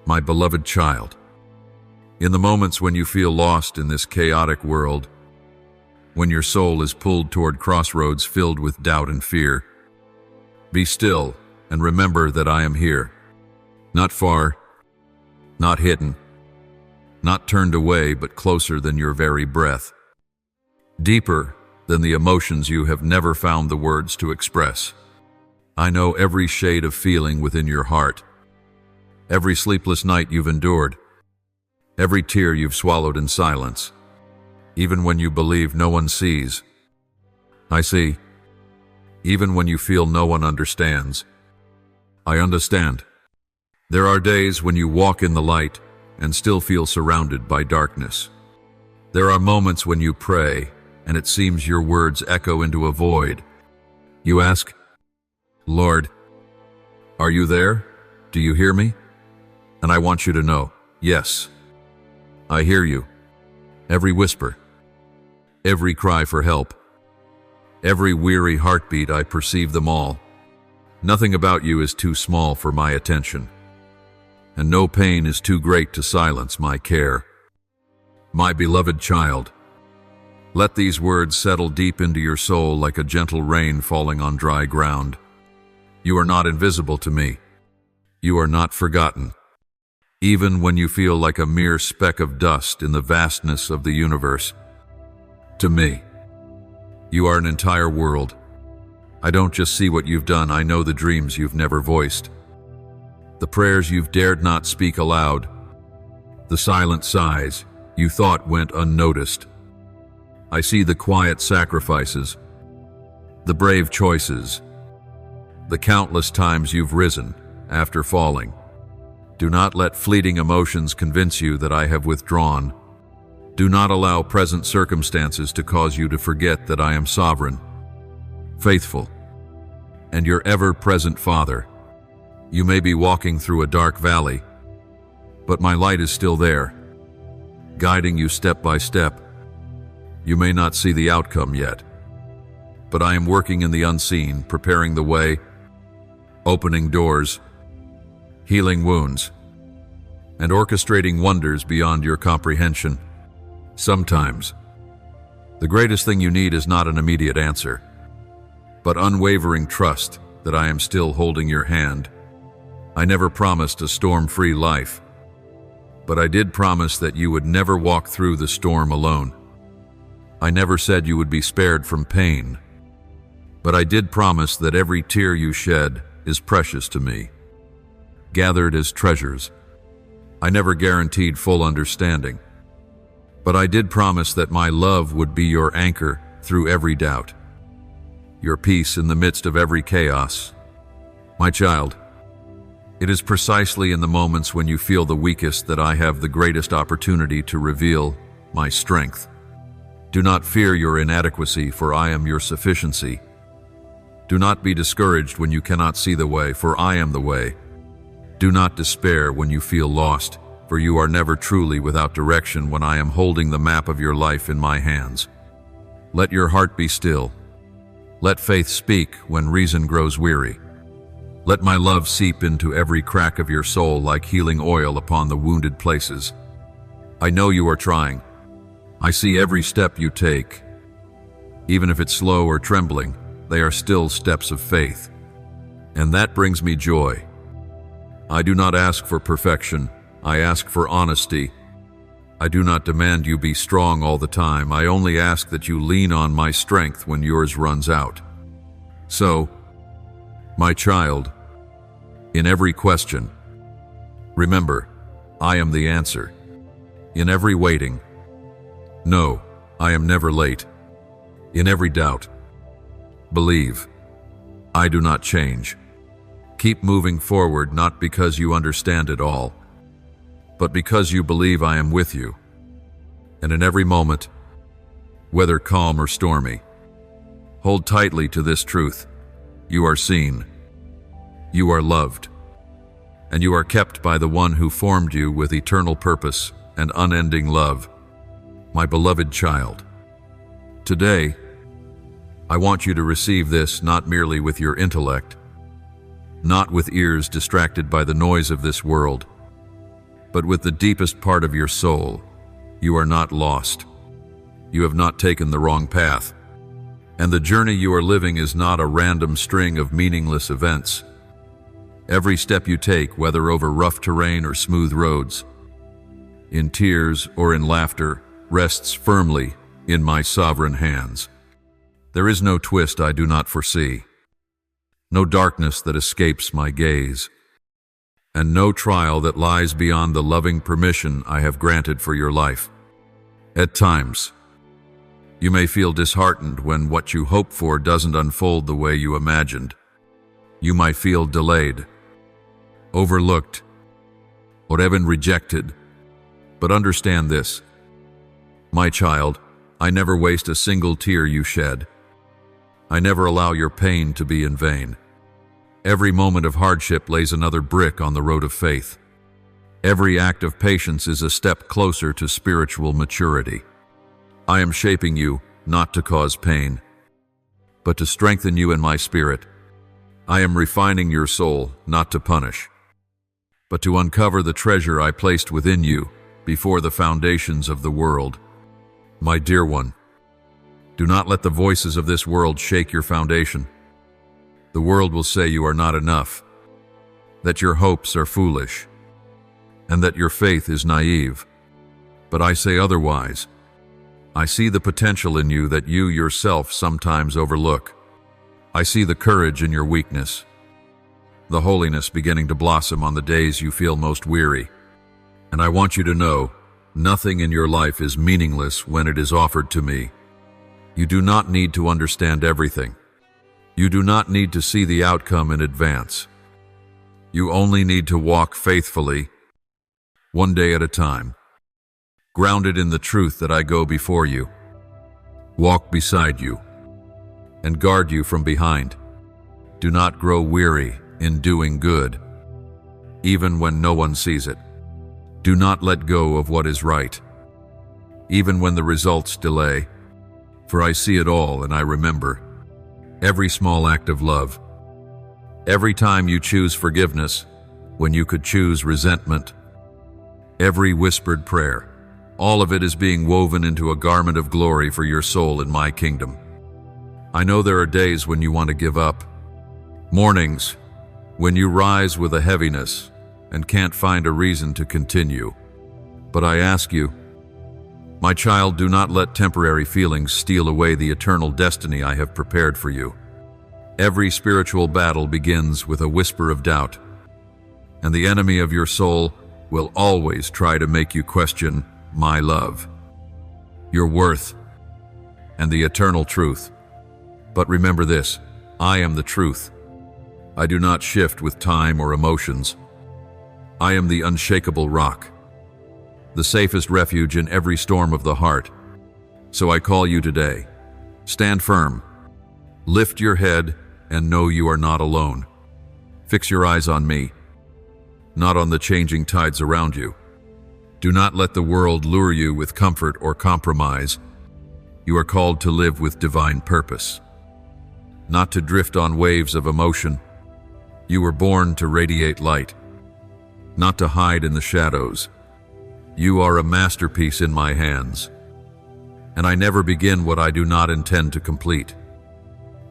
My beloved child, in the moments when you feel lost in this chaotic world, when your soul is pulled toward crossroads filled with doubt and fear, be still and remember that I am here. Not far, not hidden, not turned away, but closer than your very breath. Deeper than the emotions you have never found the words to express. I know every shade of feeling within your heart, every sleepless night you've endured, every tear you've swallowed in silence, even when you believe no one sees. I see. Even when you feel no one understands. I understand. There are days when you walk in the light and still feel surrounded by darkness. There are moments when you pray and it seems your words echo into a void. You ask, Lord, are you there? Do you hear me? And I want you to know, yes, I hear you. Every whisper, every cry for help, every weary heartbeat, I perceive them all. Nothing about you is too small for my attention, and no pain is too great to silence my care. My beloved child, let these words settle deep into your soul like a gentle rain falling on dry ground. You are not invisible to me. You are not forgotten. Even when you feel like a mere speck of dust in the vastness of the universe, to me, you are an entire world. I don't just see what you've done, I know the dreams you've never voiced, the prayers you've dared not speak aloud, the silent sighs you thought went unnoticed. I see the quiet sacrifices, the brave choices, the countless times you've risen after falling. Do not let fleeting emotions convince you that I have withdrawn. Do not allow present circumstances to cause you to forget that I am sovereign, faithful, and your ever-present Father. You may be walking through a dark valley, but my light is still there, guiding you step by step. You may not see the outcome yet, but I am working in the unseen, preparing the way, opening doors, healing wounds, and orchestrating wonders beyond your comprehension. Sometimes, the greatest thing you need is not an immediate answer, but unwavering trust that I am still holding your hand. I never promised a storm-free life, but I did promise that you would never walk through the storm alone. I never said you would be spared from pain, but I did promise that every tear you shed is precious to me, gathered as treasures. I never guaranteed full understanding, but I did promise that my love would be your anchor through every doubt, your peace in the midst of every chaos. My child, it is precisely in the moments when you feel the weakest that I have the greatest opportunity to reveal my strength. Do not fear your inadequacy, for I am your sufficiency. Do not be discouraged when you cannot see the way, for I am the way. Do not despair when you feel lost, for you are never truly without direction when I am holding the map of your life in my hands. Let your heart be still. Let faith speak when reason grows weary. Let my love seep into every crack of your soul like healing oil upon the wounded places. I know you are trying. I see every step you take. Even if it's slow or trembling, they are still steps of faith. And that brings me joy. I do not ask for perfection, I ask for honesty. I do not demand you be strong all the time, I only ask that you lean on my strength when yours runs out. So, my child, in every question, remember, I am the answer. In every waiting, no, I am never late. In every doubt, believe, I do not change. Keep moving forward, not because you understand it all, but because you believe I am with you. And in every moment, whether calm or stormy, hold tightly to this truth. You are seen, you are loved, and you are kept by the one who formed you with eternal purpose and unending love. My beloved child, today, I want you to receive this not merely with your intellect, not with ears distracted by the noise of this world, but with the deepest part of your soul. You are not lost. You have not taken the wrong path. And the journey you are living is not a random string of meaningless events. Every step you take, whether over rough terrain or smooth roads, in tears or in laughter, rests firmly in my sovereign hands. There is no twist I do not foresee, no darkness that escapes my gaze, and no trial that lies beyond the loving permission I have granted for your life. At times, you may feel disheartened when what you hope for doesn't unfold the way you imagined. You might feel delayed, overlooked, or even rejected. But understand this, my child, I never waste a single tear you shed. I never allow your pain to be in vain. Every moment of hardship lays another brick on the road of faith. Every act of patience is a step closer to spiritual maturity. I am shaping you not to cause pain, but to strengthen you in my spirit. I am refining your soul not to punish, but to uncover the treasure I placed within you before the foundations of the world. My dear one, do not let the voices of this world shake your foundation. The world will say you are not enough, that your hopes are foolish, and that your faith is naive. But I say otherwise. I see the potential in you that you yourself sometimes overlook. I see the courage in your weakness, the holiness beginning to blossom on the days you feel most weary. And I want you to know, nothing in your life is meaningless when it is offered to me. You do not need to understand everything. You do not need to see the outcome in advance. You only need to walk faithfully, one day at a time, grounded in the truth that I go before you, walk beside you, and guard you from behind. Do not grow weary in doing good, even when no one sees it. Do not let go of what is right, even when the results delay, for I see it all and I remember every small act of love. Every time you choose forgiveness when you could choose resentment, every whispered prayer, all of it is being woven into a garment of glory for your soul in my kingdom. I know there are days when you want to give up, mornings when you rise with a heaviness and can't find a reason to continue. But I ask you, my child, do not let temporary feelings steal away the eternal destiny I have prepared for you. Every spiritual battle begins with a whisper of doubt, and the enemy of your soul will always try to make you question my love, your worth, and the eternal truth. But remember this, I am the truth. I do not shift with time or emotions. I am the unshakable rock, the safest refuge in every storm of the heart. So I call you today. Stand firm, lift your head, and know you are not alone. Fix your eyes on me, not on the changing tides around you. Do not let the world lure you with comfort or compromise. You are called to live with divine purpose, not to drift on waves of emotion. You were born to radiate light, not to hide in the shadows. You are a masterpiece in my hands, and I never begin what I do not intend to complete.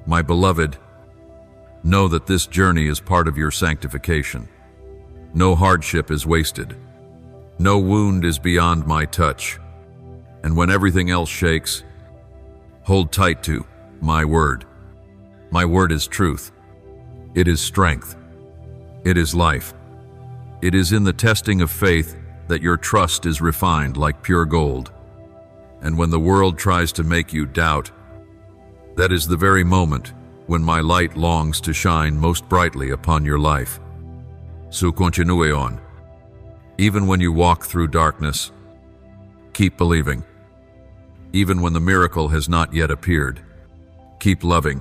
My beloved, know that this journey is part of your sanctification. No hardship is wasted. No wound is beyond my touch. And when everything else shakes, hold tight to my word. My word is truth. It is strength. It is life. It is in the testing of faith that your trust is refined like pure gold. And when the world tries to make you doubt, that is the very moment when my light longs to shine most brightly upon your life. So continue on. Even when you walk through darkness, keep believing. Even when the miracle has not yet appeared, keep loving.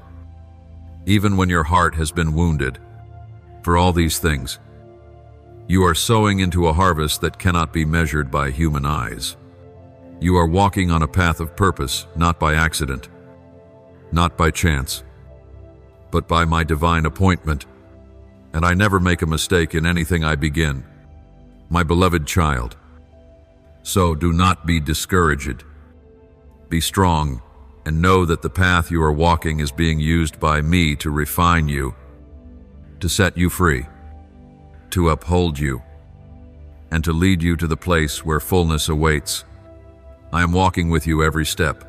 Even when your heart has been wounded, for all these things, you are sowing into a harvest that cannot be measured by human eyes. You are walking on a path of purpose, not by accident, not by chance, but by my divine appointment. And I never make a mistake in anything I begin. My beloved child, so do not be discouraged. Be strong and know that the path you are walking is being used by me to refine you, to set you free, to uphold you, and to lead you to the place where fullness awaits. I am walking with you every step,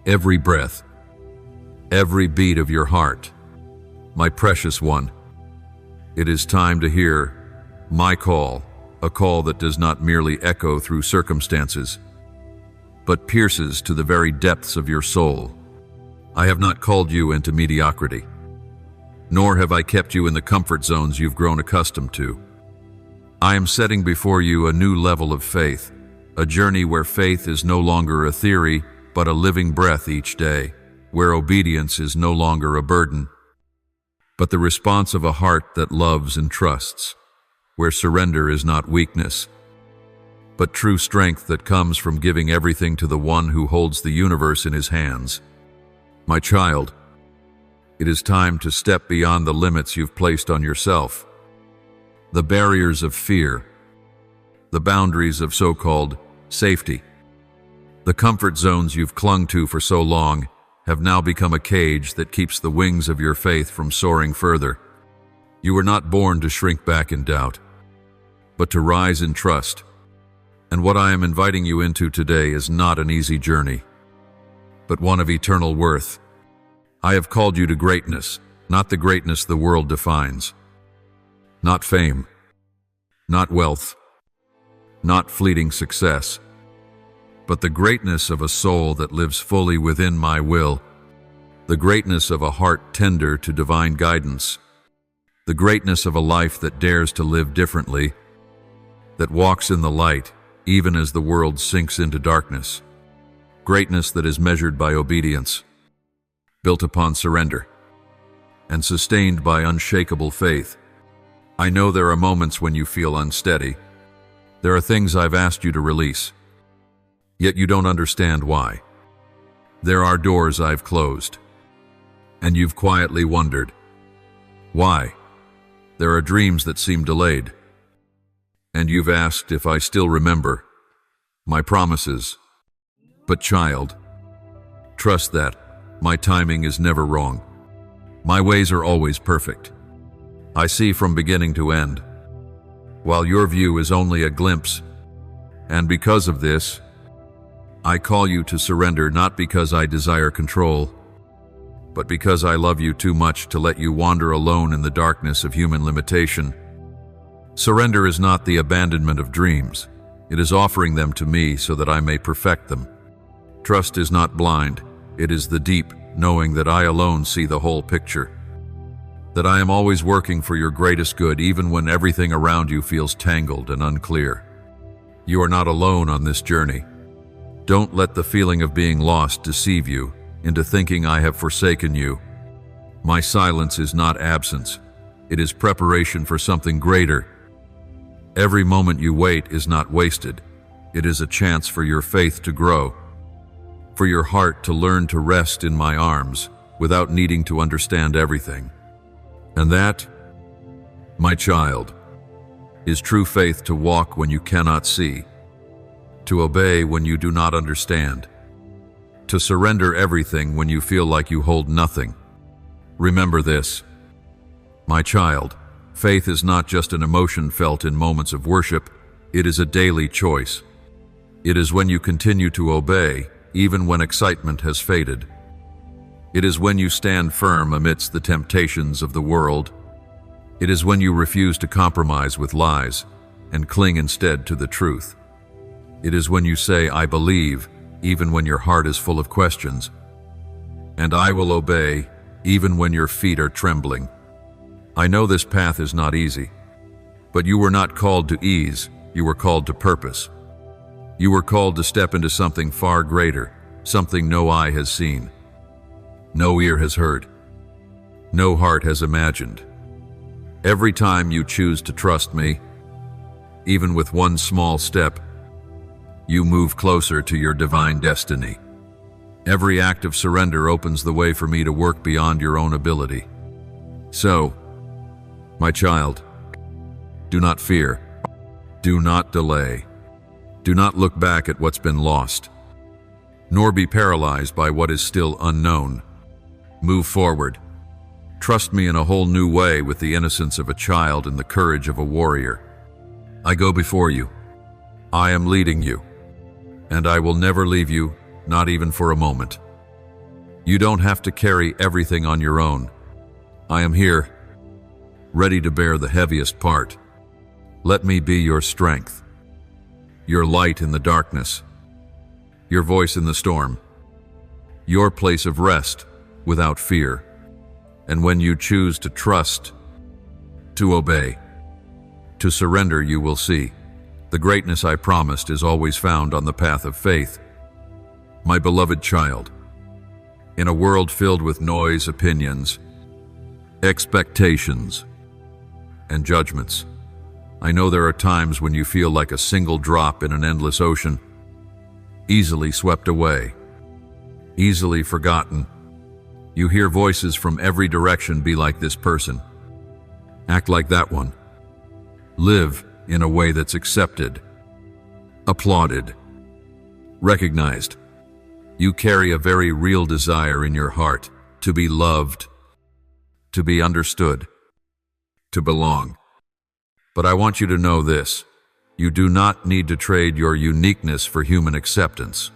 every breath, every beat of your heart. My precious one, it is time to hear my call, a call that does not merely echo through circumstances, but pierces to the very depths of your soul. I have not called you into mediocrity, nor have I kept you in the comfort zones you've grown accustomed to. I am setting before you a new level of faith, a journey where faith is no longer a theory, but a living breath each day, where obedience is no longer a burden, but the response of a heart that loves and trusts, where surrender is not weakness, but true strength that comes from giving everything to the one who holds the universe in his hands. My child, it is time to step beyond the limits you've placed on yourself, the barriers of fear, the boundaries of so-called safety. The comfort zones you've clung to for so long have now become a cage that keeps the wings of your faith from soaring further. You were not born to shrink back in doubt, but to rise in trust. And what I am inviting you into today is not an easy journey, but one of eternal worth. I have called you to greatness, not the greatness the world defines. Not fame, not wealth, not fleeting success, but the greatness of a soul that lives fully within my will, the greatness of a heart tender to divine guidance, the greatness of a life that dares to live differently, that walks in the light even as the world sinks into darkness, greatness that is measured by obedience, built upon surrender, and sustained by unshakable faith. I know there are moments when you feel unsteady. There are things I've asked you to release, yet you don't understand why. There are doors I've closed, and you've quietly wondered, why? There are dreams that seem delayed, and you've asked if I still remember my promises. But child, trust that my timing is never wrong. My ways are always perfect. I see from beginning to end, while your view is only a glimpse. And because of this, I call you to surrender, not because I desire control, but because I love you too much to let you wander alone in the darkness of human limitation. Surrender is not the abandonment of dreams. It is offering them to me so that I may perfect them. Trust is not blind. It is the deep, knowing that I alone see the whole picture, that I am always working for your greatest good even when everything around you feels tangled and unclear. You are not alone on this journey. Don't let the feeling of being lost deceive you into thinking I have forsaken you. My silence is not absence. It is preparation for something greater. Every moment you wait is not wasted. It is a chance for your faith to grow, for your heart to learn to rest in my arms without needing to understand everything. And that, my child, is true faith: to walk when you cannot see, to obey when you do not understand, to surrender everything when you feel like you hold nothing. Remember this, my child, faith is not just an emotion felt in moments of worship. It is a daily choice. It is when you continue to obey, even when excitement has faded. It is when you stand firm amidst the temptations of the world. It is when you refuse to compromise with lies and cling instead to the truth. It is when you say, I believe, even when your heart is full of questions. And I will obey, even when your feet are trembling. I know this path is not easy, but you were not called to ease, you were called to purpose. You were called to step into something far greater, something no eye has seen, no ear has heard, no heart has imagined. Every time you choose to trust me, even with one small step, you move closer to your divine destiny. Every act of surrender opens the way for me to work beyond your own ability. So, my child, do not fear. Do not delay. Do not look back at what's been lost, nor be paralyzed by what is still unknown. Move forward. Trust me in a whole new way with the innocence of a child and the courage of a warrior. I go before you. I am leading you, and I will never leave you, not even for a moment. You don't have to carry everything on your own. I am here, ready to bear the heaviest part. Let me be your strength, your light in the darkness, your voice in the storm, your place of rest without fear. And when you choose to trust, to obey, to surrender, you will see the greatness I promised is always found on the path of faith. My beloved child, in a world filled with noise, opinions, expectations, and judgments, I know there are times when you feel like a single drop in an endless ocean, easily swept away, easily forgotten. You hear voices from every direction: be like this person, act like that one, live in a way that's accepted, applauded, recognized. You carry a very real desire in your heart to be loved, to be understood, to belong. But I want you to know this: you do not need to trade your uniqueness for human acceptance.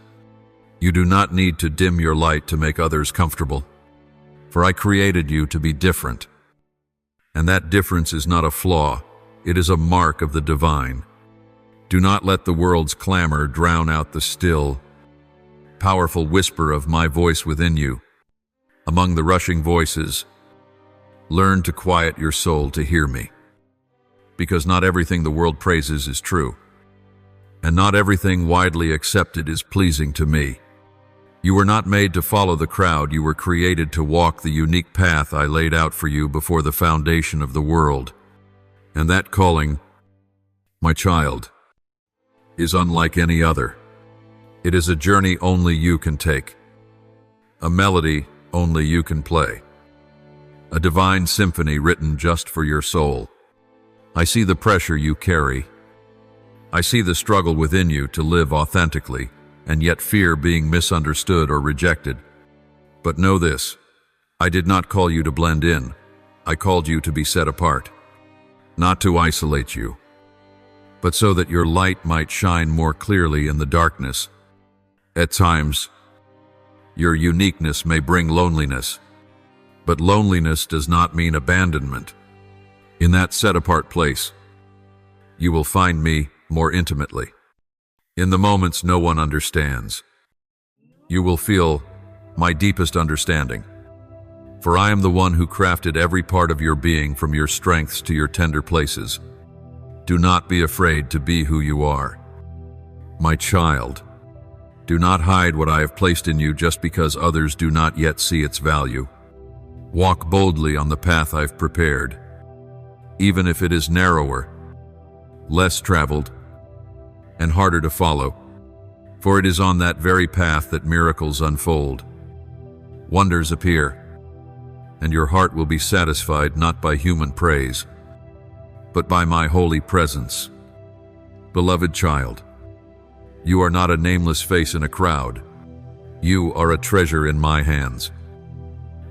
You do not need to dim your light to make others comfortable. For I created you to be different. And that difference is not a flaw, it is a mark of the divine. Do not let the world's clamor drown out the still, powerful whisper of my voice within you. Among the rushing voices, learn to quiet your soul to hear me. Because not everything the world praises is true, and not everything widely accepted is pleasing to me. You were not made to follow the crowd, you were created to walk the unique path I laid out for you before the foundation of the world. And that calling, my child, is unlike any other. It is a journey only you can take, a melody only you can play, a divine symphony written just for your soul. I see the pressure you carry. I see the struggle within you to live authentically, and yet fear being misunderstood or rejected. But know this: I did not call you to blend in. I called you to be set apart, not to isolate you, but so that your light might shine more clearly in the darkness. At times, your uniqueness may bring loneliness, but loneliness does not mean abandonment. In that set-apart place, you will find me more intimately. In the moments no one understands, you will feel my deepest understanding. For I am the one who crafted every part of your being, from your strengths to your tender places. Do not be afraid to be who you are. My child, do not hide what I have placed in you just because others do not yet see its value. Walk boldly on the path I've prepared, even if it is narrower, less traveled, and harder to follow. For it is on that very path that miracles unfold, wonders appear, and your heart will be satisfied not by human praise, but by my holy presence. Beloved child, you are not a nameless face in a crowd. You are a treasure in my hands,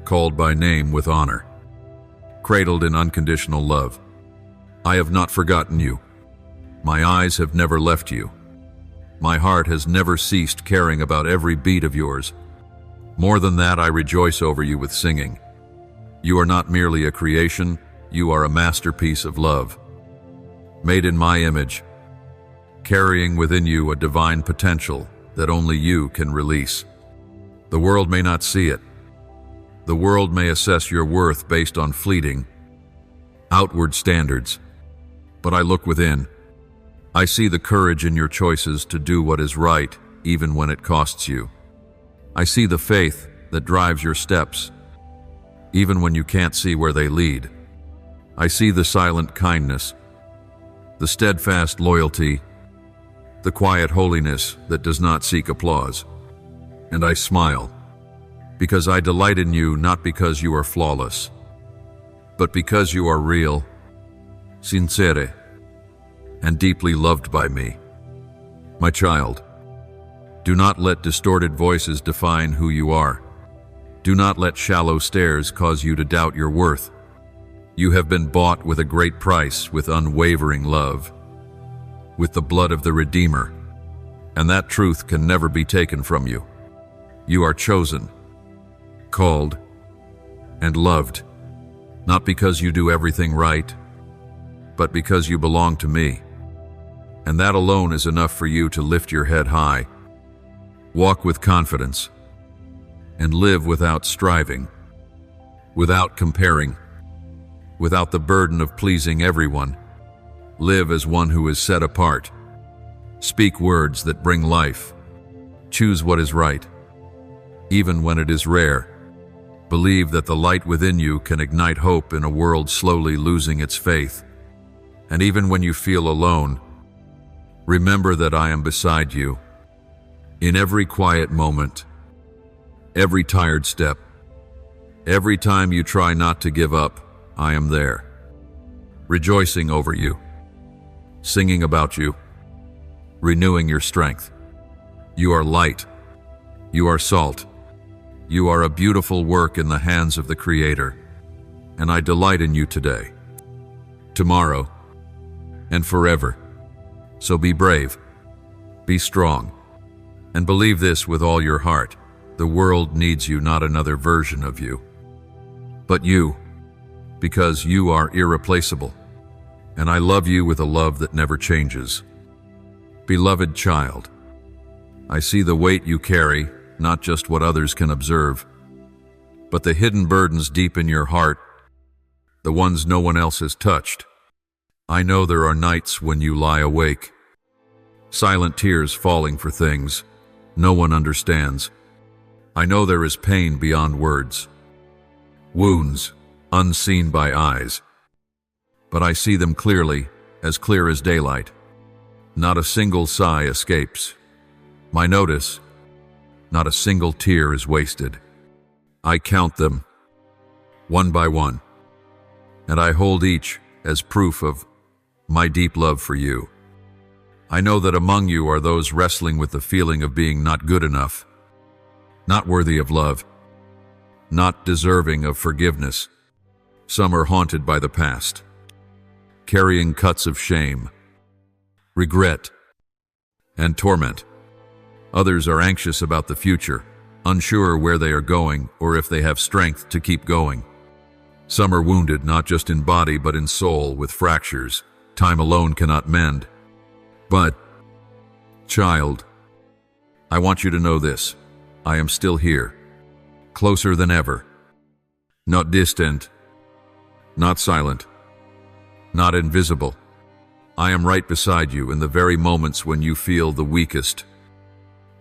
called by name with honor, cradled in unconditional love. I have not forgotten you. My eyes have never left you. My heart has never ceased caring about every beat of yours. More than that, I rejoice over you with singing. You are not merely a creation, you are a masterpiece of love, made in my image, carrying within you a divine potential that only you can release. The world may not see it. The world may assess your worth based on fleeting, outward standards. But I look within. I see the courage in your choices to do what is right, even when it costs you. I see the faith that drives your steps, even when you can't see where they lead. I see the silent kindness, the steadfast loyalty, the quiet holiness that does not seek applause. And I smile, because I delight in you, not because you are flawless, but because you are real, sincere, and deeply loved by me. My child, do not let distorted voices define who you are. Do not let shallow stares cause you to doubt your worth. You have been bought with a great price, with unwavering love, with the blood of the Redeemer, and that truth can never be taken from you. You are chosen, called, and loved, not because you do everything right, but because you belong to me. And that alone is enough for you to lift your head high, walk with confidence, and live without striving, without comparing, without the burden of pleasing everyone. Live as one who is set apart. Speak words that bring life. Choose what is right, even when it is rare. Believe that the light within you can ignite hope in a world slowly losing its faith. And even when you feel alone, remember that I am beside you. In every quiet moment, every tired step, every time you try not to give up, I am there, rejoicing over you, singing about you, renewing your strength. You are light. You are salt. You are a beautiful work in the hands of the Creator, and I delight in you today, tomorrow, and forever. So be brave, be strong, and believe this with all your heart. The world needs you, not another version of you, but you, because you are irreplaceable, and I love you with a love that never changes. Beloved child, I see the weight you carry, not just what others can observe, but the hidden burdens deep in your heart, the ones no one else has touched. I know there are nights when you lie awake, silent tears falling for things no one understands. I know there is pain beyond words, wounds unseen by eyes, but I see them clearly, as clear as daylight. Not a single sigh escapes my notice. Not a single tear is wasted. I count them, one by one, and I hold each as proof of my deep love for you. I know that among you are those wrestling with the feeling of being not good enough, not worthy of love, not deserving of forgiveness. Some are haunted by the past, carrying cuts of shame, regret, and torment. Others are anxious about the future, unsure where they are going or if they have strength to keep going. Some are wounded not just in body but in soul, with fractures time alone cannot mend. But, child, I want you to know this. I am still here, closer than ever. Not distant, not silent, not invisible. I am right beside you in the very moments when you feel the weakest,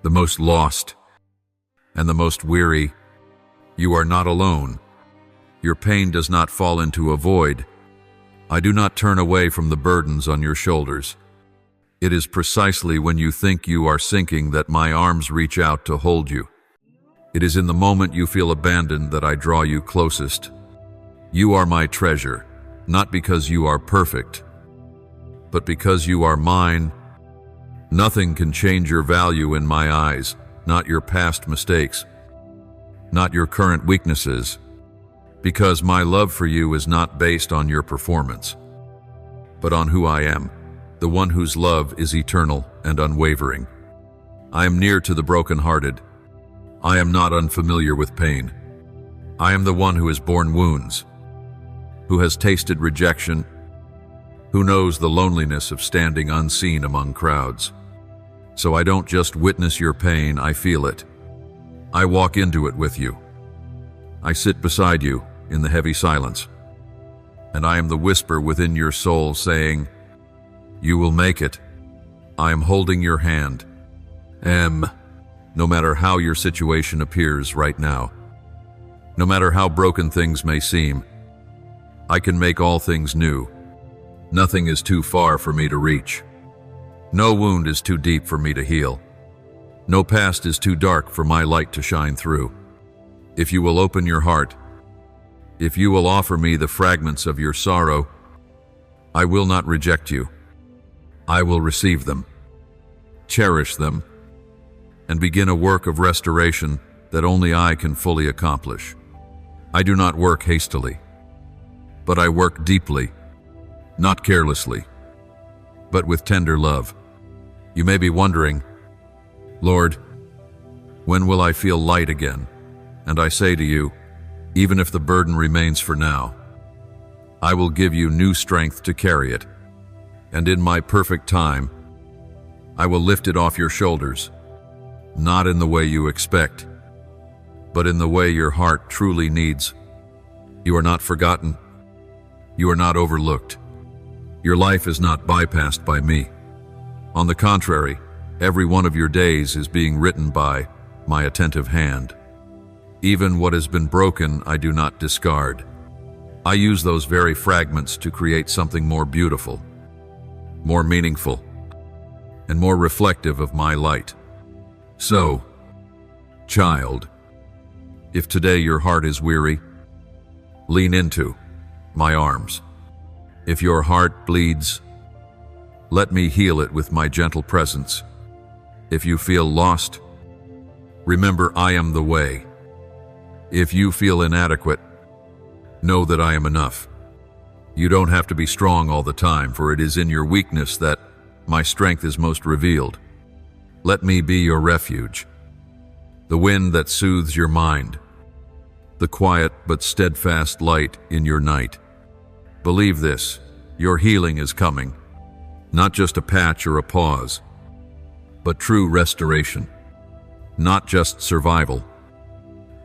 the most lost, and the most weary. You are not alone. Your pain does not fall into a void. I do not turn away from the burdens on your shoulders. It is precisely when you think you are sinking that my arms reach out to hold you. It is in the moment you feel abandoned that I draw you closest. You are my treasure, not because you are perfect, but because you are mine. Nothing can change your value in my eyes, not your past mistakes, not your current weaknesses, because my love for you is not based on your performance, but on who I am, the one whose love is eternal and unwavering. I am near to the brokenhearted. I am not unfamiliar with pain. I am the one who has borne wounds, who has tasted rejection, who knows the loneliness of standing unseen among crowds. So I don't just witness your pain, I feel it. I walk into it with you. I sit beside you in the heavy silence, and I am the whisper within your soul saying, "You will make it." I am holding your hand. No matter how your situation appears right now, no matter how broken things may seem, I can make all things new. Nothing is too far for me to reach. No wound is too deep for me to heal. No past is too dark for my light to shine through. If you will open your heart, if you will offer me the fragments of your sorrow, I will not reject you. I will receive them, cherish them, and begin a work of restoration that only I can fully accomplish. I do not work hastily, but I work deeply, not carelessly, but with tender love. You may be wondering, Lord, when will I feel light again? And I say to you, even if the burden remains for now, I will give you new strength to carry it, and in my perfect time, I will lift it off your shoulders, not in the way you expect, but in the way your heart truly needs. You are not forgotten. You are not overlooked. Your life is not bypassed by me. On the contrary, every one of your days is being written by my attentive hand. Even what has been broken, I do not discard. I use those very fragments to create something more beautiful, more meaningful, and more reflective of my light. So, child, if today your heart is weary, lean into my arms. If your heart bleeds, let me heal it with my gentle presence. If you feel lost, remember I am the way. If you feel inadequate, know that I am enough. You don't have to be strong all the time, for it is in your weakness that my strength is most revealed. Let me be your refuge, the wind that soothes your mind, the quiet but steadfast light in your night. Believe this, your healing is coming, not just a patch or a pause, but true restoration, not just survival,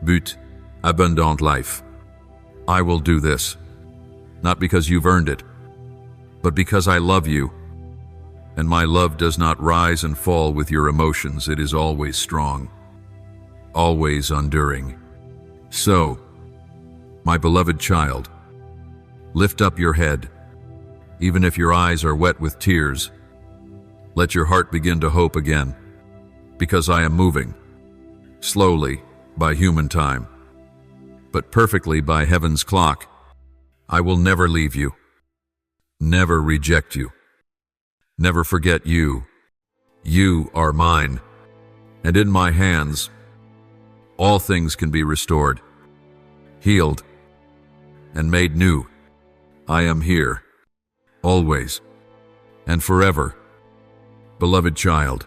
but abundant life. I will do this, not because you've earned it, but because I love you, and my love does not rise and fall with your emotions. It is always strong, always enduring. So, my beloved child, lift up your head, even if your eyes are wet with tears. Let your heart begin to hope again, because I am moving, slowly by human time, but perfectly by heaven's clock. I will never leave you, never reject you, never forget you. You are mine, and in my hands, all things can be restored, healed, and made new. I am here, always, and forever. Beloved child,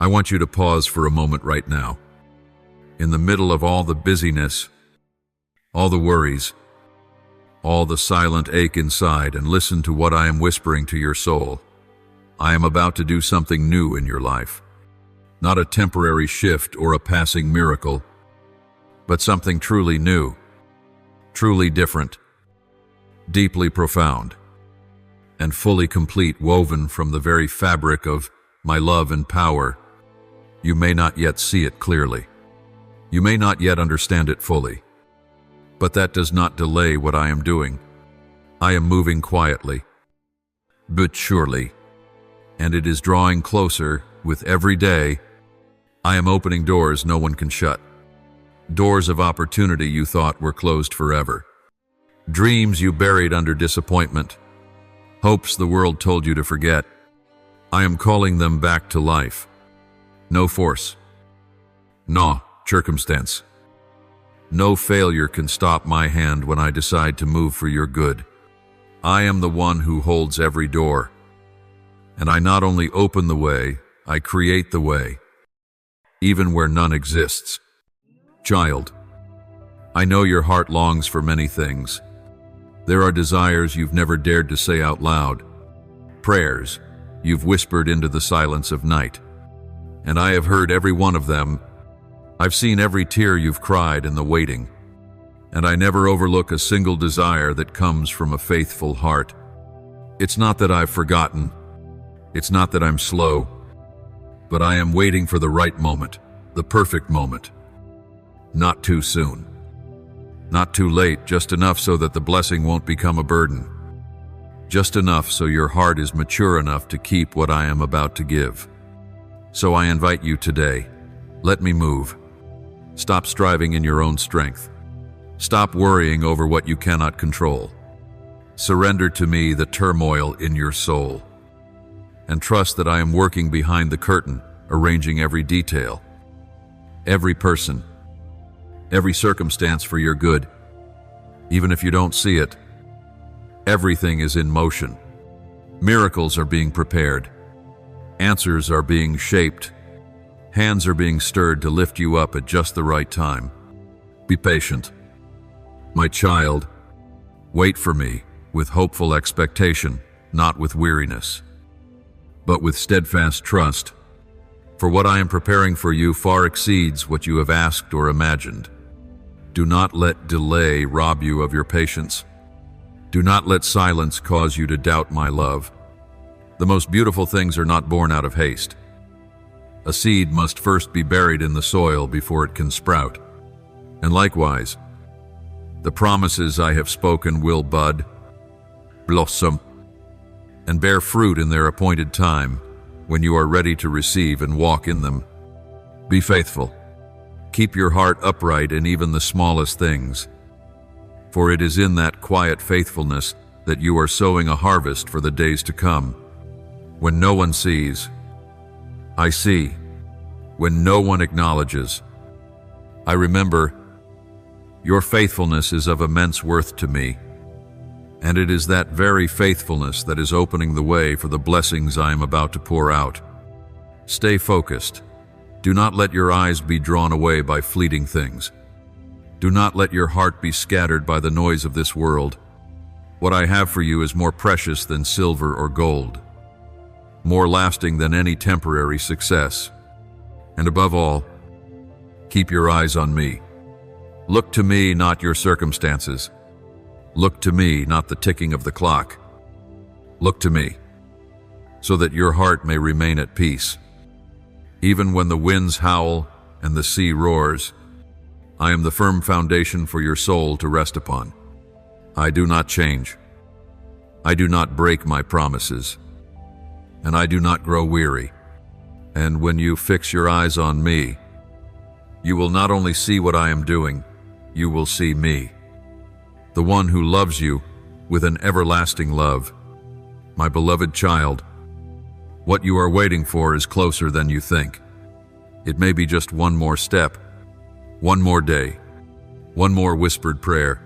I want you to pause for a moment right now. In the middle of all the busyness, all the worries, all the silent ache inside, and listen to what I am whispering to your soul. I am about to do something new in your life. Not a temporary shift or a passing miracle, but something truly new, truly different, deeply profound, and fully complete, woven from the very fabric of my love and power. You may not yet see it clearly. You may not yet understand it fully, but that does not delay what I am doing. I am moving quietly, but surely, and it is drawing closer with every day. I am opening doors no one can shut. Doors of opportunity you thought were closed forever. Dreams you buried under disappointment. Hopes the world told you to forget. I am calling them back to life. No force. No circumstance. No failure can stop my hand when I decide to move for your good. I am the one who holds every door. And I not only open the way, I create the way, even where none exists. Child, I know your heart longs for many things. There are desires you've never dared to say out loud, prayers you've whispered into the silence of night. And I have heard every one of them. I've seen every tear you've cried in the waiting. And I never overlook a single desire that comes from a faithful heart. It's not that I've forgotten. It's not that I'm slow. But I am waiting for the right moment, the perfect moment. Not too soon. Not too late, just enough so that the blessing won't become a burden. Just enough so your heart is mature enough to keep what I am about to give. So I invite you today, let me move. Stop striving in your own strength. Stop worrying over what you cannot control. Surrender to me the turmoil in your soul. and trust that I am working behind the curtain, arranging every detail, every person, every circumstance for your good. Even if you don't see it, everything is in motion. Miracles are being prepared. Answers are being shaped. Hands are being stirred to lift you up at just the right time. Be patient. My child, wait for me with hopeful expectation, not with weariness, but with steadfast trust. For what I am preparing for you far exceeds what you have asked or imagined. Do not let delay rob you of your patience. Do not let silence cause you to doubt my love. The most beautiful things are not born out of haste. A seed must first be buried in the soil before it can sprout. And likewise, the promises I have spoken will bud, blossom, and bear fruit in their appointed time when you are ready to receive and walk in them. Be faithful. Keep your heart upright in even the smallest things, for it is in that quiet faithfulness that you are sowing a harvest for the days to come. When no one sees, I see. When no one acknowledges, I remember. Your faithfulness is of immense worth to me, and it is that very faithfulness that is opening the way for the blessings I am about to pour out. Stay focused. Do not let your eyes be drawn away by fleeting things. Do not let your heart be scattered by the noise of this world. What I have for you is more precious than silver or gold, more lasting than any temporary success. And above all, keep your eyes on me. Look to me, not your circumstances. Look to me, not the ticking of the clock. Look to me, so that your heart may remain at peace. Even when the winds howl and the sea roars, I am the firm foundation for your soul to rest upon. I do not change. I do not break my promises, and I do not grow weary. And when you fix your eyes on me, you will not only see what I am doing, you will see me, the one who loves you with an everlasting love. My beloved child, what you are waiting for is closer than you think. It may be just one more step, one more day, one more whispered prayer,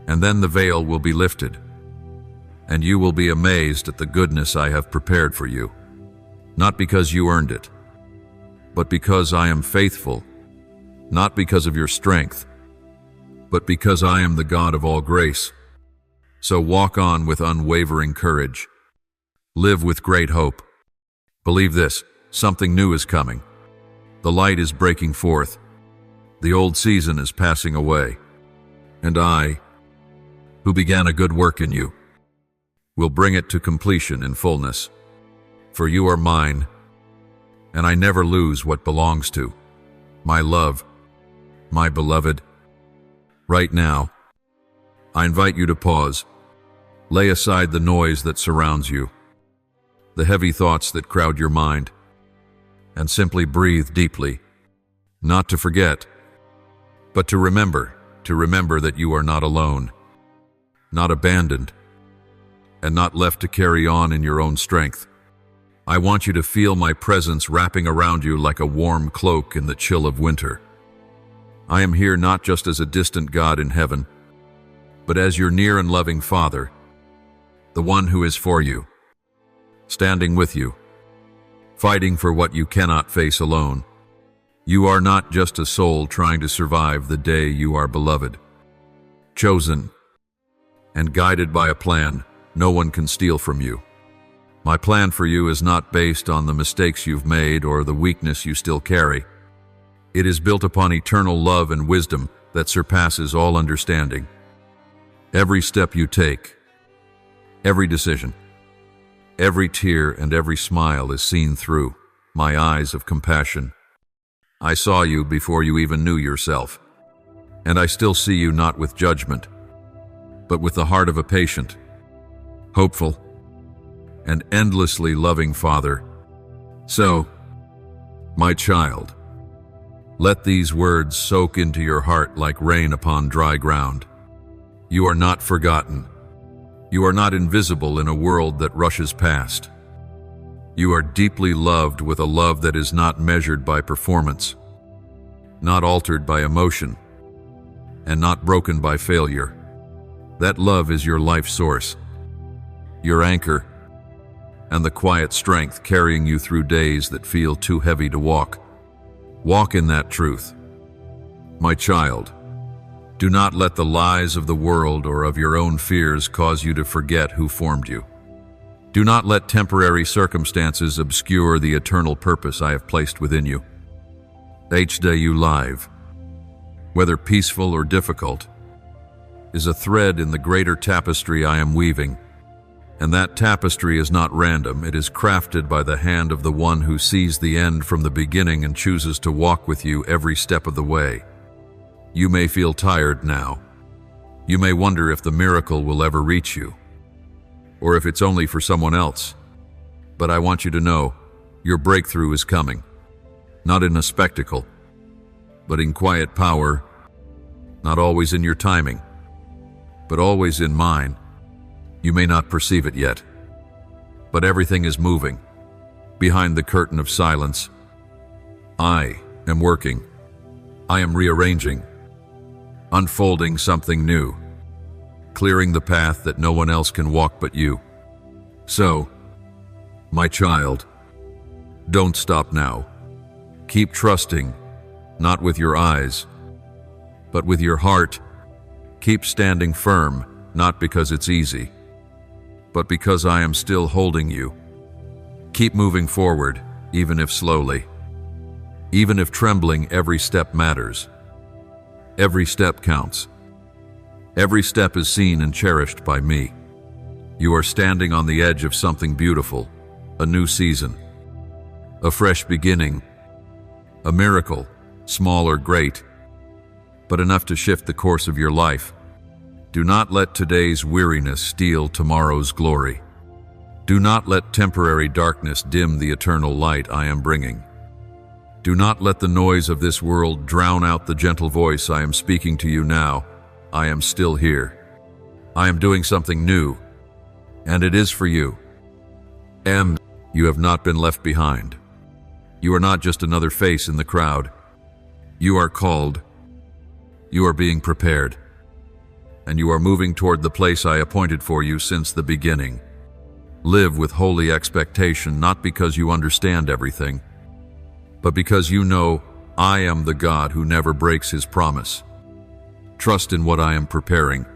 and then the veil will be lifted, and you will be amazed at the goodness I have prepared for you, not because you earned it, but because I am faithful, not because of your strength, but because I am the God of all grace. So walk on with unwavering courage. Live with great hope. Believe this, something new is coming. The light is breaking forth. The old season is passing away. And I, who began a good work in you, will bring it to completion in fullness. For you are mine, and I never lose what belongs to. My love, my beloved. Right now, I invite you to pause. Lay aside the noise that surrounds you, the heavy thoughts that crowd your mind, and simply breathe deeply. Not to forget, but to remember that you are not alone, not abandoned, and not left to carry on in your own strength. I want you to feel my presence wrapping around you like a warm cloak in the chill of winter. I am here not just as a distant God in heaven, but as your near and loving Father, the one who is for you, standing with you, fighting for what you cannot face alone. You are not just a soul trying to survive the day you are beloved, chosen, and guided by a plan no one can steal from you. My plan for you is not based on the mistakes you've made or the weakness you still carry. It is built upon eternal love and wisdom that surpasses all understanding. Every step you take, every decision, every tear and every smile is seen through my eyes of compassion. I saw you before you even knew yourself, and I still see you not with judgment, but with the heart of a patient, hopeful, and endlessly loving Father. So, my child, let these words soak into your heart like rain upon dry ground. You are not forgotten. You are not invisible in a world that rushes past. You are deeply loved with a love that is not measured by performance, not altered by emotion, and not broken by failure. That love is your life source, your anchor, and the quiet strength carrying you through days that feel too heavy to walk. Walk in that truth. My child, do not let the lies of the world or of your own fears cause you to forget who formed you. Do not let temporary circumstances obscure the eternal purpose I have placed within you. Each day you live, whether peaceful or difficult, is a thread in the greater tapestry I am weaving. And that tapestry is not random, it is crafted by the hand of the one who sees the end from the beginning and chooses to walk with you every step of the way. You may feel tired now. You may wonder if the miracle will ever reach you, or if it's only for someone else. But I want you to know, your breakthrough is coming. Not in a spectacle, but in quiet power, not always in your timing, but always in mine. You may not perceive it yet, but everything is moving. Behind the curtain of silence, I am working. I am rearranging, unfolding something new, clearing the path that no one else can walk but you. So, my child, don't stop now. Keep trusting, not with your eyes, but with your heart. Keep standing firm, not because it's easy, but because I am still holding you. Keep moving forward, even if slowly. Even if trembling, every step matters. Every step counts. Every step is seen and cherished by me. You are standing on the edge of something beautiful, a new season, a fresh beginning, a miracle, small or great, but enough to shift the course of your life. Do not let today's weariness steal tomorrow's glory. Do not let temporary darkness dim the eternal light I am bringing. Do not let the noise of this world drown out the gentle voice I am speaking to you now. I am still here. I am doing something new, and it is for you. And you have not been left behind. You are not just another face in the crowd. You are called. You are being prepared. And you are moving toward the place I appointed for you since the beginning. Live with holy expectation, not because you understand everything, but because you know I am the God who never breaks his promise. Trust in what I am preparing,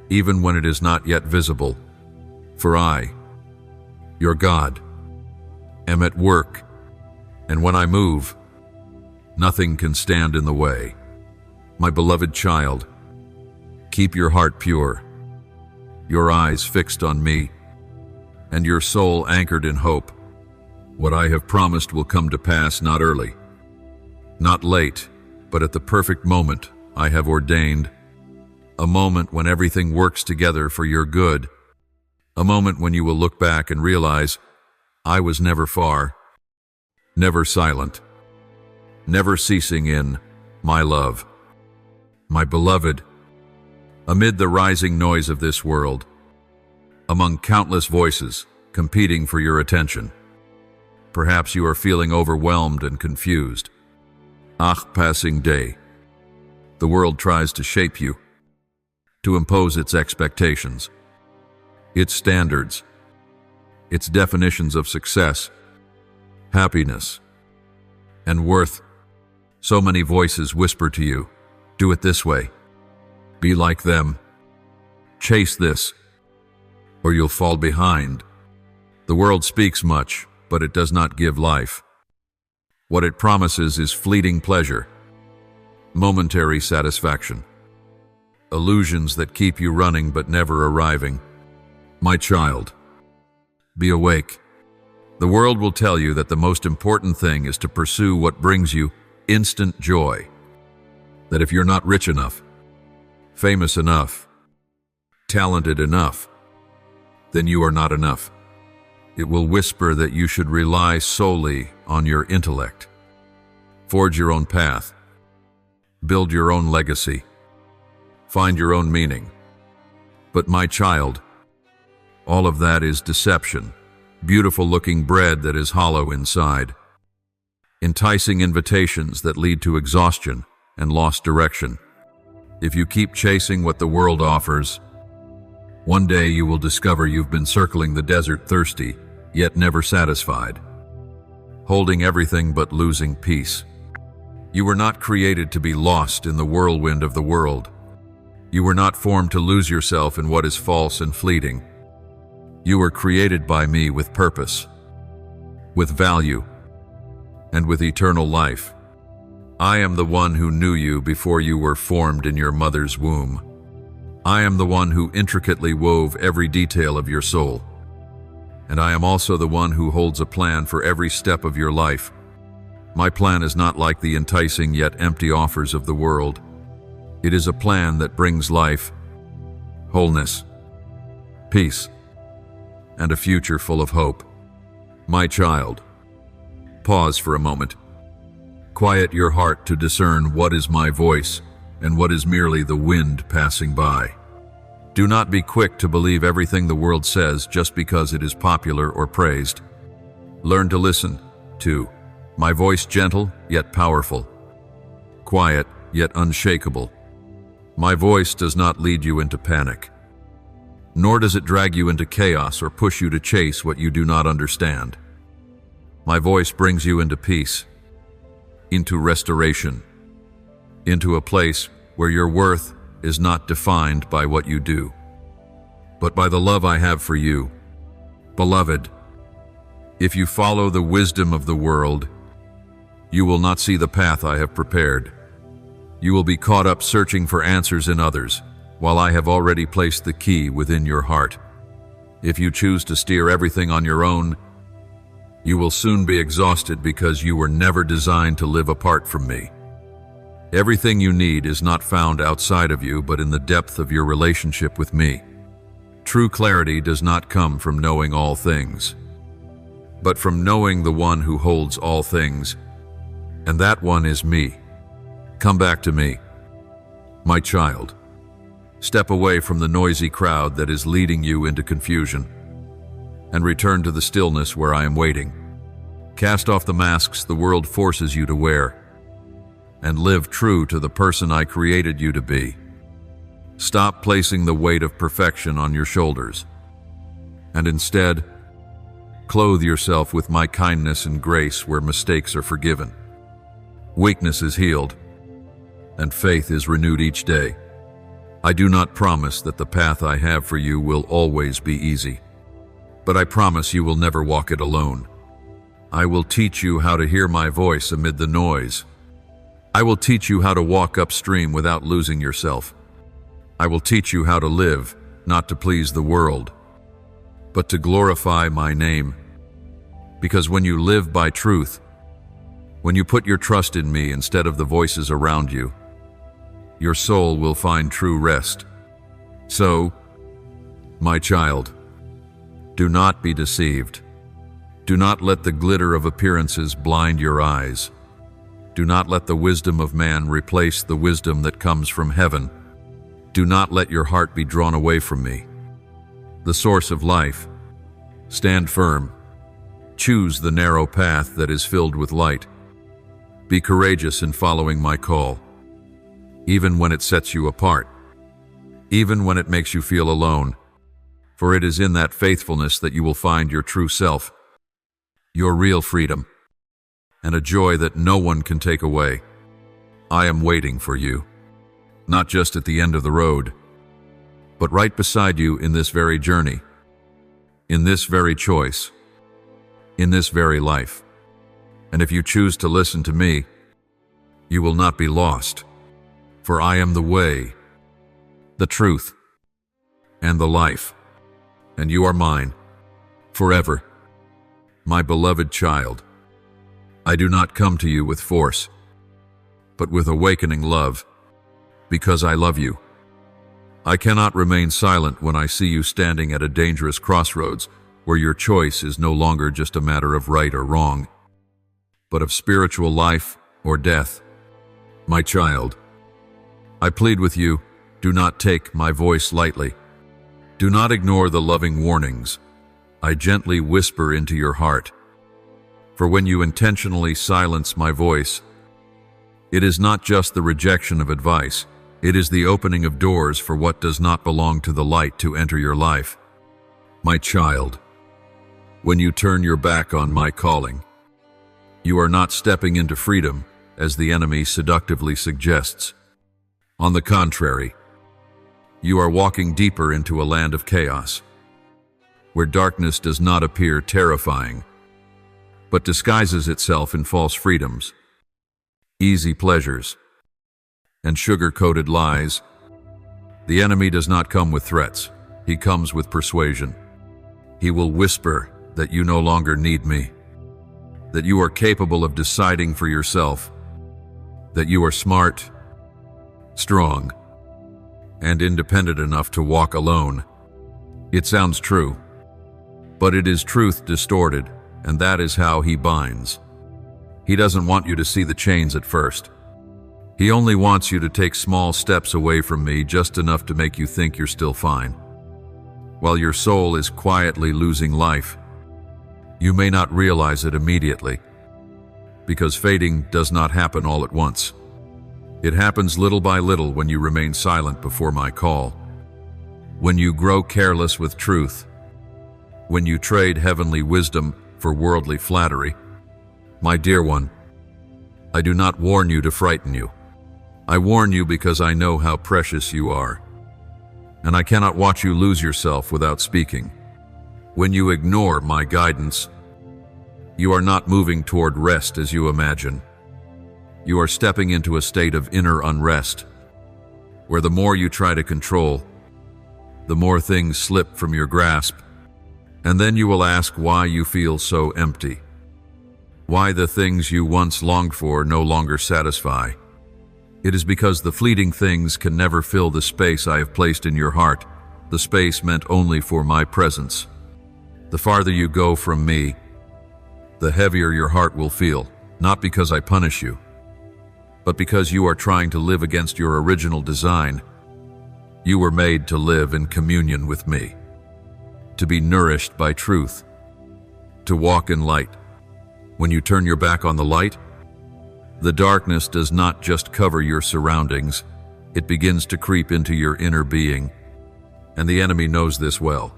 even when it is not yet visible. For I, your God, am at work, and when I move, nothing can stand in the way. My beloved child, keep your heart pure, your eyes fixed on me, and your soul anchored in hope. What I have promised will come to pass, not early, not late, but at the perfect moment I have ordained, a moment when everything works together for your good, a moment when you will look back and realize I was never far, never silent, never ceasing in my love. My beloved, amid the rising noise of this world, among countless voices competing for your attention, perhaps you are feeling overwhelmed and confused. Passing day. The world tries to shape you, to impose its expectations, its standards, its definitions of success, happiness, and worth. So many voices whisper to you, do it this way, be like them, chase this, or you'll fall behind. The world speaks much, but it does not give life. What it promises is fleeting pleasure, momentary satisfaction, illusions that keep you running but never arriving. My child, be awake. The world will tell you that the most important thing is to pursue what brings you instant joy. That if you're not rich enough, famous enough, talented enough, then you are not enough. It will whisper that you should rely solely on your intellect, forge your own path, build your own legacy, find your own meaning. But my child, all of that is deception, beautiful-looking bread that is hollow inside, enticing invitations that lead to exhaustion and lost direction. If you keep chasing what the world offers, one day you will discover you've been circling the desert thirsty, yet never satisfied, holding everything but losing peace. You were not created to be lost in the whirlwind of the world. You were not formed to lose yourself in what is false and fleeting. You were created by me with purpose, with value, and with eternal life. I am the one who knew you before you were formed in your mother's womb. I am the one who intricately wove every detail of your soul. And I am also the one who holds a plan for every step of your life. My plan is not like the enticing yet empty offers of the world. It is a plan that brings life, wholeness, peace, and a future full of hope. My child, pause for a moment. Quiet your heart to discern what is my voice and what is merely the wind passing by. Do not be quick to believe everything the world says just because it is popular or praised. Learn to listen to my voice, gentle yet powerful, quiet yet unshakable. My voice does not lead you into panic, nor does it drag you into chaos or push you to chase what you do not understand. My voice brings you into peace, into restoration, into a place where your worth is not defined by what you do, but by the love I have for you. Beloved, if you follow the wisdom of the world, you will not see the path I have prepared. You will be caught up searching for answers in others, while I have already placed the key within your heart. If you choose to steer everything on your own, you will soon be exhausted because you were never designed to live apart from me. Everything you need is not found outside of you, but in the depth of your relationship with me. True clarity does not come from knowing all things, but from knowing the one who holds all things, and that one is me. Come back to me, my child. Step away from the noisy crowd that is leading you into confusion, and return to the stillness where I am waiting. Cast off the masks the world forces you to wear, and live true to the person I created you to be. Stop placing the weight of perfection on your shoulders, and instead, clothe yourself with my kindness and grace where mistakes are forgiven. Weakness is healed, and faith is renewed each day. I do not promise that the path I have for you will always be easy, but I promise you will never walk it alone. I will teach you how to hear my voice amid the noise. I will teach you how to walk upstream without losing yourself. I will teach you how to live, not to please the world, but to glorify my name. Because when you live by truth, when you put your trust in me instead of the voices around you, your soul will find true rest. So, my child, do not be deceived. Do not let the glitter of appearances blind your eyes. Do not let the wisdom of man replace the wisdom that comes from heaven. Do not let your heart be drawn away from me, the source of life. Stand firm. Choose the narrow path that is filled with light. Be courageous in following my call, even when it sets you apart, even when it makes you feel alone, for it is in that faithfulness that you will find your true self, your real freedom, and a joy that no one can take away. I am waiting for you, not just at the end of the road, but right beside you in this very journey, in this very choice, in this very life. And if you choose to listen to me, you will not be lost, for I am the way, the truth, and the life, and you are mine, forever, my beloved child. I do not come to you with force, but with awakening love, because I love you. I cannot remain silent when I see you standing at a dangerous crossroads where your choice is no longer just a matter of right or wrong, but of spiritual life or death. My child, I plead with you, do not take my voice lightly. Do not ignore the loving warnings, I gently whisper into your heart. For when you intentionally silence my voice, it is not just the rejection of advice, it is the opening of doors for what does not belong to the light to enter your life. My child, when you turn your back on my calling, you are not stepping into freedom, as the enemy seductively suggests. On the contrary, you are walking deeper into a land of chaos, where darkness does not appear terrifying, but disguises itself in false freedoms, easy pleasures, and sugar-coated lies. The enemy does not come with threats, he comes with persuasion. He will whisper that you no longer need me, that you are capable of deciding for yourself, that you are smart, strong, and independent enough to walk alone. It sounds true, but it is truth distorted, and that is how he binds. He doesn't want you to see the chains at first. He only wants you to take small steps away from me, just enough to make you think you're still fine. While your soul is quietly losing life, you may not realize it immediately, because fading does not happen all at once. It happens little by little when you remain silent before my call, when you grow careless with truth, when you trade heavenly wisdom for worldly flattery. My dear one, I do not warn you to frighten you. I warn you because I know how precious you are, and I cannot watch you lose yourself without speaking. When you ignore my guidance, you are not moving toward rest as you imagine. You are stepping into a state of inner unrest, where the more you try to control, the more things slip from your grasp, and then you will ask why you feel so empty, why the things you once longed for no longer satisfy. It is because the fleeting things can never fill the space I have placed in your heart, the space meant only for my presence. The farther you go from me, the heavier your heart will feel, not because I punish you, but because you are trying to live against your original design. You were made to live in communion with me, to be nourished by truth, to walk in light. When you turn your back on the light, the darkness does not just cover your surroundings, it begins to creep into your inner being, and the enemy knows this well.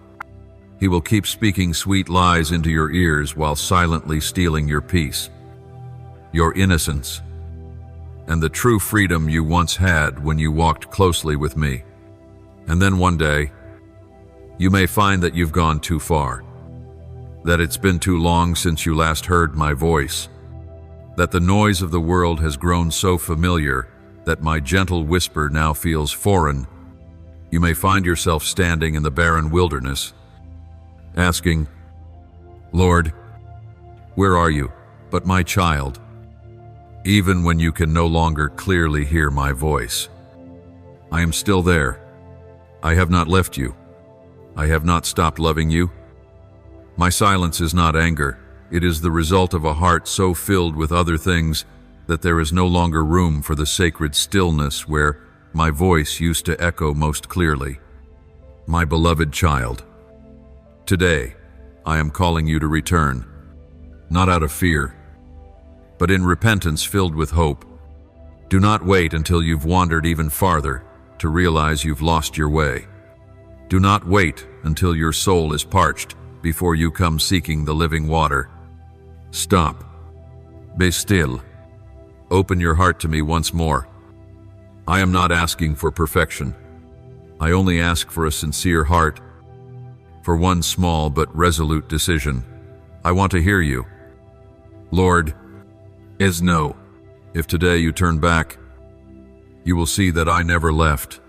He will keep speaking sweet lies into your ears while silently stealing your peace, your innocence, and the true freedom you once had when you walked closely with me. And then one day, you may find that you've gone too far, that it's been too long since you last heard my voice, that the noise of the world has grown so familiar that my gentle whisper now feels foreign. You may find yourself standing in the barren wilderness, asking, Lord, where are you? But my child, even when you can no longer clearly hear my voice, I am still there. I have not left you. I have not stopped loving you. My silence is not anger. It is the result of a heart so filled with other things that there is no longer room for the sacred stillness where my voice used to echo most clearly. My beloved child, today I am calling you to return, not out of fear, but in repentance filled with hope. Do not wait until you've wandered even farther to realize you've lost your way. Do not wait until your soul is parched before you come seeking the living water. Stop. Be still. Open your heart to me once more. I am not asking for perfection. I only ask for a sincere heart, for one small but resolute decision. I want to hear you. Lord, is no. If today you turn back, you will see that I never left.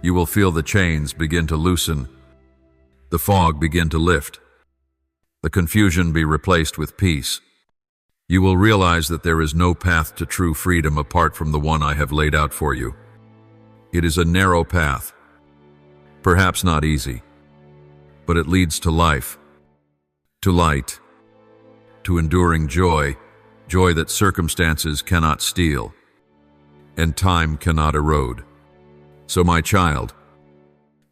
You will feel the chains begin to loosen, the fog begin to lift, the confusion be replaced with peace. You will realize that there is no path to true freedom apart from the one I have laid out for you. It is a narrow path, perhaps not easy, but it leads to life, to light, to enduring joy, joy that circumstances cannot steal, and time cannot erode. So my child,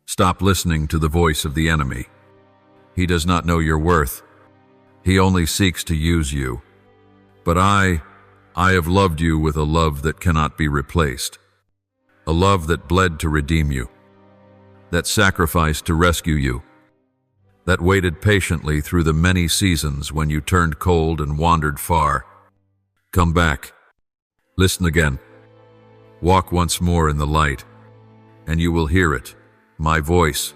stop listening to the voice of the enemy. He does not know your worth. He only seeks to use you. But I have loved you with a love that cannot be replaced. A love that bled to redeem you, that sacrificed to rescue you, that waited patiently through the many seasons when you turned cold and wandered far. Come back. Listen again. Walk once more in the light, and you will hear it, my voice.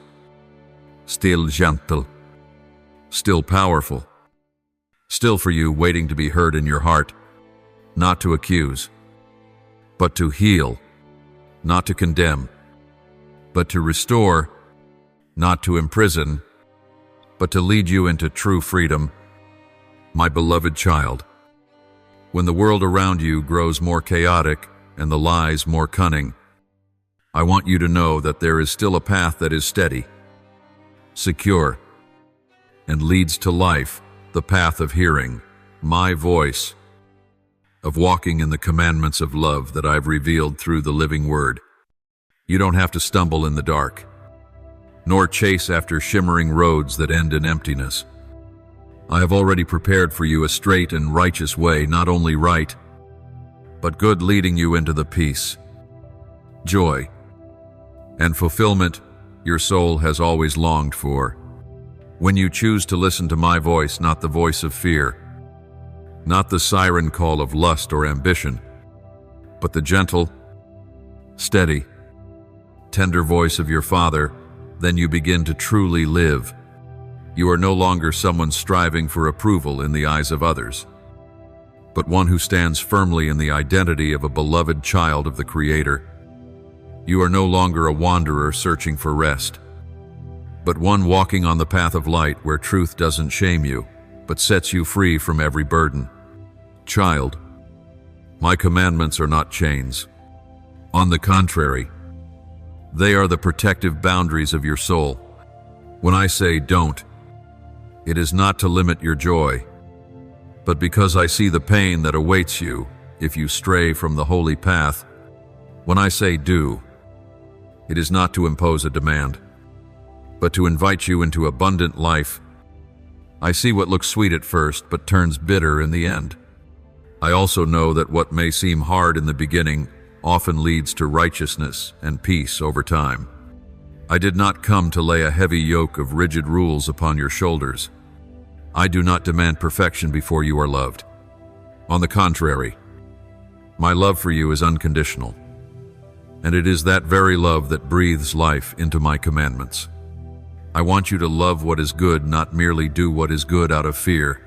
Still gentle, still powerful, still for you, waiting to be heard in your heart, not to accuse, but to heal, not to condemn, but to restore, not to imprison, but to lead you into true freedom, my beloved child. When the world around you grows more chaotic and the lies more cunning, I want you to know that there is still a path that is steady, secure, and leads to life, the path of hearing my voice, of walking in the commandments of love that I've revealed through the living word. You don't have to stumble in the dark, nor chase after shimmering roads that end in emptiness. I have already prepared for you a straight and righteous way, not only right, but good, leading you into the peace, joy, and fulfillment your soul has always longed for. When you choose to listen to my voice, not the voice of fear, not the siren call of lust or ambition, but the gentle, steady, tender voice of your Father, then you begin to truly live. You are no longer someone striving for approval in the eyes of others, but one who stands firmly in the identity of a beloved child of the Creator. You are no longer a wanderer searching for rest, but one walking on the path of light where truth doesn't shame you, but sets you free from every burden. Child, my commandments are not chains. On the contrary, they are the protective boundaries of your soul. When I say don't, it is not to limit your joy, but because I see the pain that awaits you if you stray from the holy path. When I say do, it is not to impose a demand, but to invite you into abundant life. I see what looks sweet at first, but turns bitter in the end. I also know that what may seem hard in the beginning often leads to righteousness and peace over time. I did not come to lay a heavy yoke of rigid rules upon your shoulders. I do not demand perfection before you are loved. On the contrary, my love for you is unconditional, and it is that very love that breathes life into my commandments. I want you to love what is good, not merely do what is good out of fear.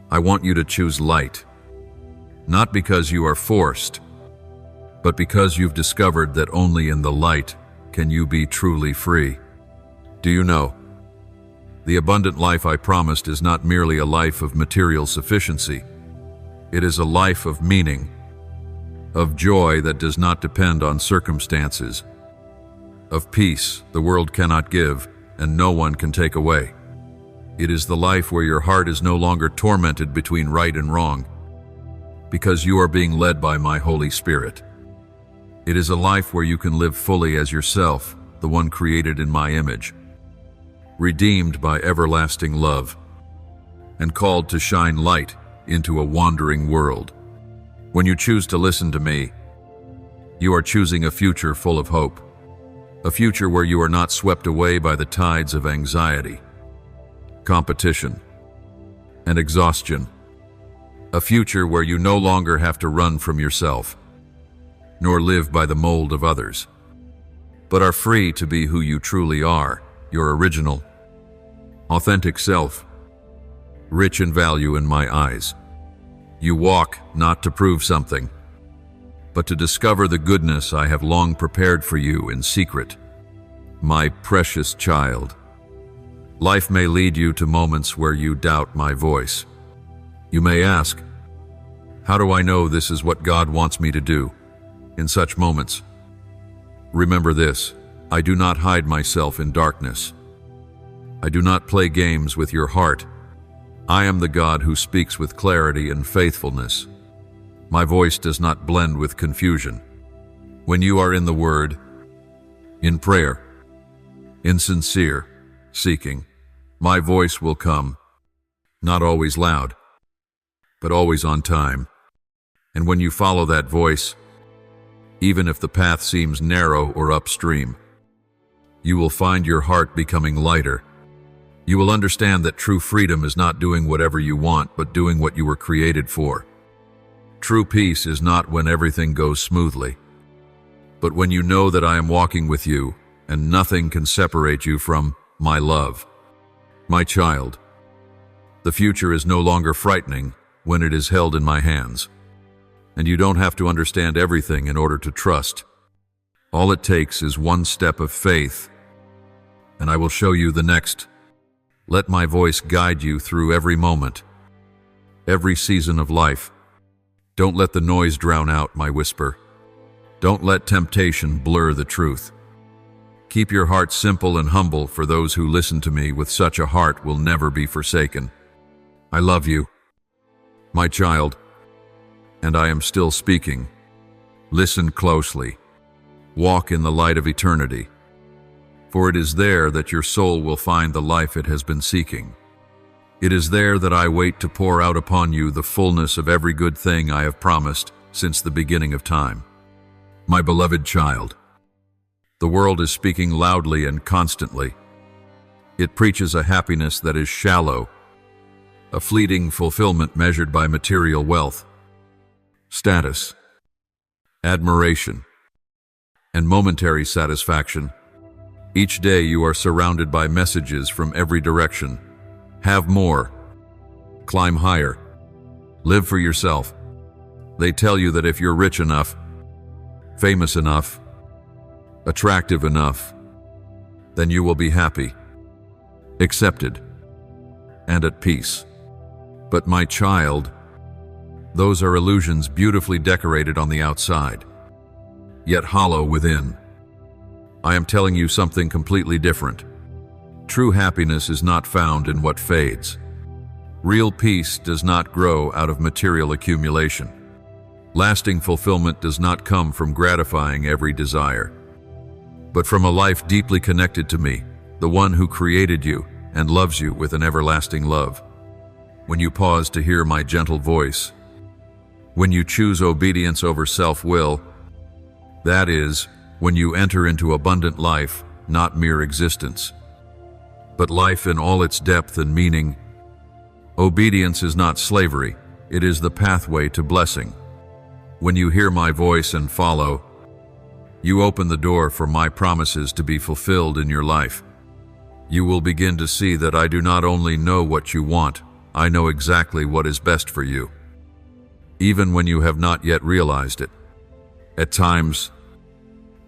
I want you to choose light, not because you are forced, but because you've discovered that only in the light can you be truly free. Do you know? The abundant life I promised is not merely a life of material sufficiency. It is a life of meaning, of joy that does not depend on circumstances, of peace the world cannot give and no one can take away. It is the life where your heart is no longer tormented between right and wrong, because you are being led by my Holy Spirit. It is a life where you can live fully as yourself, the one created in my image, redeemed by everlasting love, and called to shine light into a wandering world. When you choose to listen to me, you are choosing a future full of hope, a future where you are not swept away by the tides of anxiety, competition, and exhaustion, a future where you no longer have to run from yourself, nor live by the mold of others, but are free to be who you truly are, your original, authentic self, rich in value in my eyes. You walk not to prove something, but to discover the goodness I have long prepared for you in secret. My precious child, life may lead you to moments where you doubt my voice. You may ask, how do I know this is what God wants me to do? In such moments, remember this: I do not hide myself in darkness. I do not play games with your heart. I am the God who speaks with clarity and faithfulness. My voice does not blend with confusion. When you are in the Word, in prayer, in sincere seeking, My voice will come, not always loud, but always on time. And when you follow that voice, even if the path seems narrow or upstream, you will find your heart becoming lighter. You will understand that true freedom is not doing whatever you want, but doing what you were created for. True peace is not when everything goes smoothly, but when you know that I am walking with you and nothing can separate you from my love. My child, the future is no longer frightening when it is held in my hands. And you don't have to understand everything in order to trust. All it takes is one step of faith, and I will show you the next. Let my voice guide you through every moment, every season of life. Don't let the noise drown out my whisper. Don't let temptation blur the truth. Keep your heart simple and humble, for those who listen to me with such a heart will never be forsaken. I love you, my child, and I am still speaking. Listen closely. Walk in the light of eternity, for it is there that your soul will find the life it has been seeking. It is there that I wait to pour out upon you the fullness of every good thing I have promised since the beginning of time. My beloved child, the world is speaking loudly and constantly. It preaches a happiness that is shallow, a fleeting fulfillment measured by material wealth, status, admiration, and momentary satisfaction. Each day you are surrounded by messages from every direction. Have more. Climb higher. Live for yourself. They tell you that if you're rich enough, famous enough, attractive enough, then you will be happy, accepted, and at peace. But my child, those are illusions beautifully decorated on the outside, yet hollow within. I am telling you something completely different. True happiness is not found in what fades. Real peace does not grow out of material accumulation. Lasting fulfillment does not come from gratifying every desire, but from a life deeply connected to me, the one who created you and loves you with an everlasting love. When you pause to hear my gentle voice, when you choose obedience over self-will, that is, when you enter into abundant life, not mere existence, but life in all its depth and meaning. Obedience is not slavery, it is the pathway to blessing. When you hear my voice and follow, you open the door for my promises to be fulfilled in your life. You will begin to see that I do not only know what you want, I know exactly what is best for you, even when you have not yet realized it. At times,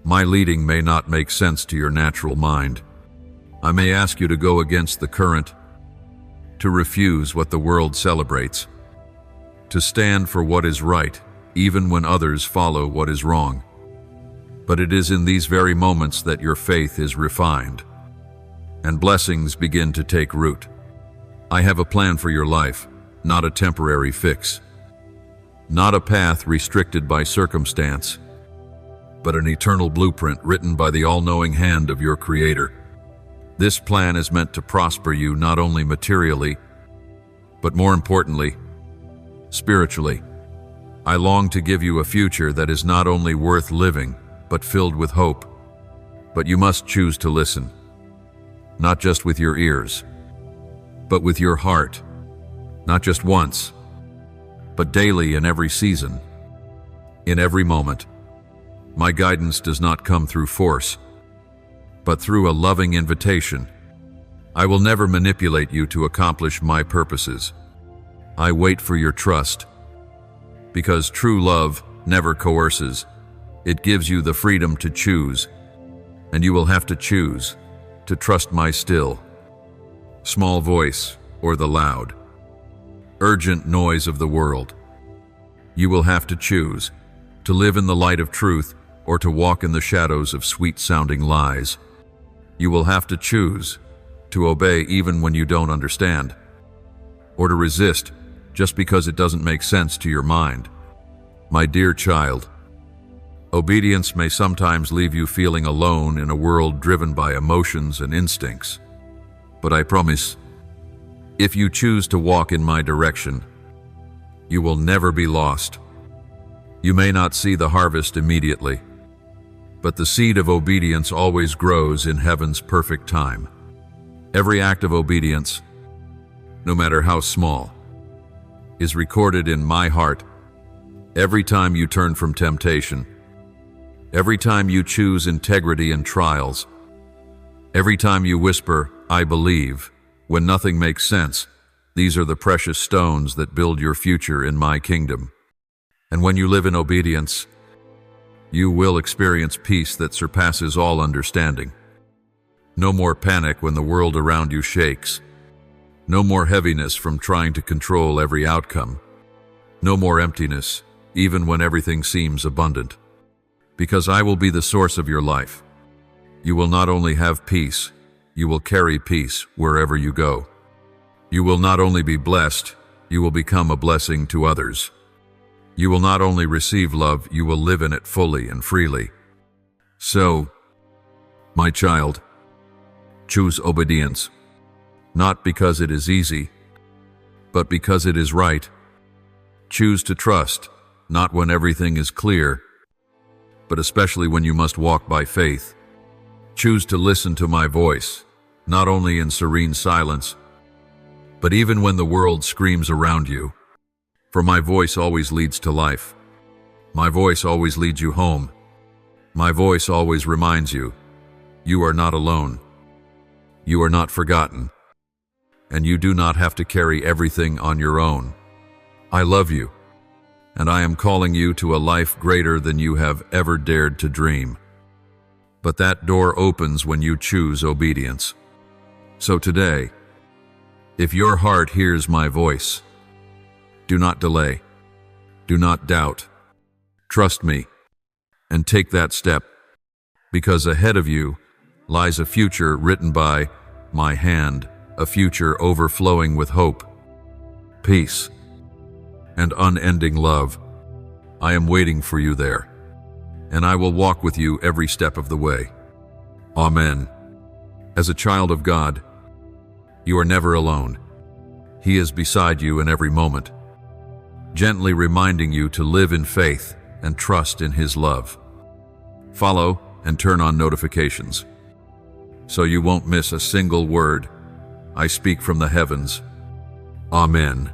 my leading may not make sense to your natural mind. I may ask you to go against the current, to refuse what the world celebrates, to stand for what is right, even when others follow what is wrong. But it is in these very moments that your faith is refined, and blessings begin to take root. I have a plan for your life, not a temporary fix, not a path restricted by circumstance, but an eternal blueprint written by the all-knowing hand of your Creator. This plan is meant to prosper you not only materially, but more importantly, spiritually. I long to give you a future that is not only worth living, but filled with hope. But you must choose to listen, not just with your ears, but with your heart, not just once, but daily in every season, in every moment. My guidance does not come through force, but through a loving invitation. I will never manipulate you to accomplish my purposes. I wait for your trust, because true love never coerces. It gives you the freedom to choose, and you will have to choose to trust my still, small voice or the loud, urgent noise of the world. You will have to choose to live in the light of truth or to walk in the shadows of sweet-sounding lies. You will have to choose to obey even when you don't understand, or to resist just because it doesn't make sense to your mind. My dear child, obedience may sometimes leave you feeling alone in a world driven by emotions and instincts. But I promise, if you choose to walk in my direction, you will never be lost. You may not see the harvest immediately, but the seed of obedience always grows in heaven's perfect time. Every act of obedience, no matter how small, is recorded in my heart. Every time you turn from temptation, every time you choose integrity in trials, every time you whisper, "I believe," when nothing makes sense, these are the precious stones that build your future in my kingdom. And when you live in obedience, you will experience peace that surpasses all understanding. No more panic when the world around you shakes. No more heaviness from trying to control every outcome. No more emptiness, even when everything seems abundant. Because I will be the source of your life. You will not only have peace, you will carry peace wherever you go. You will not only be blessed, you will become a blessing to others. You will not only receive love, you will live in it fully and freely. So, my child, choose obedience, not because it is easy, but because it is right. Choose to trust, not when everything is clear, but especially when you must walk by faith. Choose to listen to my voice, not only in serene silence, but even when the world screams around you. For my voice always leads to life. My voice always leads you home. My voice always reminds you, you are not alone. You are not forgotten. And you do not have to carry everything on your own. I love you, and I am calling you to a life greater than you have ever dared to dream. But that door opens when you choose obedience. So today, if your heart hears my voice, do not delay, do not doubt. Trust me, and take that step, because ahead of you lies a future written by my hand, a future overflowing with hope, peace, and unending love. I am waiting for you there, and I will walk with you every step of the way. Amen. As a child of God, you are never alone. He is beside you in every moment, gently reminding you to live in faith and trust in His love. Follow and turn on notifications, so you won't miss a single word I speak from the heavens. Amen.